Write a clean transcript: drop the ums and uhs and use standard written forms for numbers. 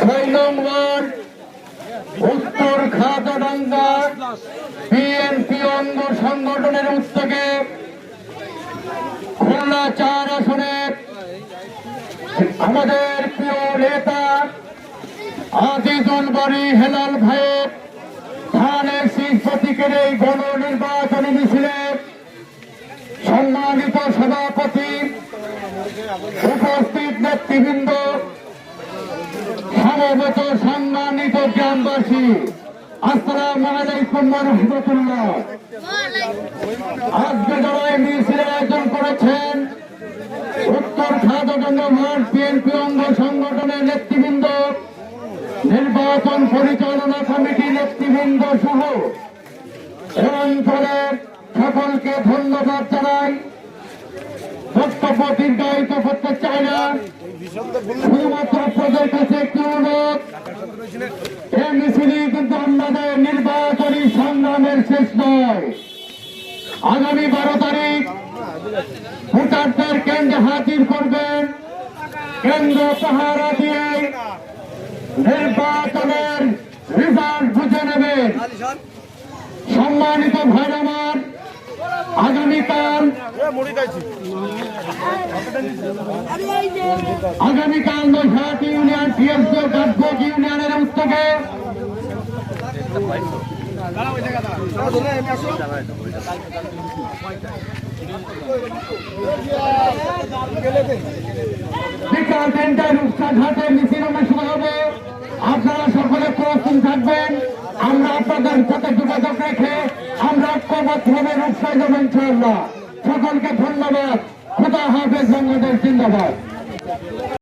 6 নং ওয়ার্ড উত্তর খাজাডাঙ্গা বিএনপি অঙ্গ সংগঠনের উদ্যোগে খুলনা 4 আসনের আমাদের প্রিয় নেতা আজিজুল বারী হেলাল ভাইয়ের ধানের শীষ প্রতীকের এই গণনির্বাচনী মিছিলে সম্মানিত সভাপতি, উপস্থিত নেতৃবৃন্দ, সমবেত সম্মানিত গ্রামবাসী, আসসালামু আলাইকুম ওয়া রাহমাতুল্লাহ। আজকে যারা এই মিছিলের আয়োজন করেছেন উত্তর খাজাডাঙ্গা ওয়ার্ড বিএনপি অঙ্গ সংগঠনের নেতৃবৃন্দ, নির্বাচন পরিচালনা কমিটি নেতৃবৃন্দ সহ অঞ্চলের সকলকে ধন্যবাদ জানাই। বক্তব্য দীর্ঘায়িত করতে চাই না, শুধুমাত্র আপনাদের কাছে একটি অনুরোধ, এই মিছিলই কিন্তু আমাদের নির্বাচনী সংগ্রামের শেষ নয়। আগামী 12 তারিখ ভোটারদের কেন্দ্রে হাজির করবেন, কেন্দ্র পাহারা দিয়ে নির্বাচনের রেজাল্ট বুঝে নেবেন। সম্মানিত ভাই আমার, আগামীকাল 9হাট ইউনিয়ন টিএসসি গাছগোজ ইউনিয়নের উদ্যোগে বিকাল 3টায় রূপসাঘাটে মিছিল অনুষ্ঠিত হবে। আপনারা সকলে প্রস্তুত থাকবেন। আমরা আপনাদের সাথে যোগাযোগ রেখে আমরা ঐক্যবদ্ধভাবে রূপসায় যাবো ইনশাআল্লাহ। সকলকে ধন্যবাদ। খোদা হাফেজ। বাংলাদেশ জিন্দাবাদ।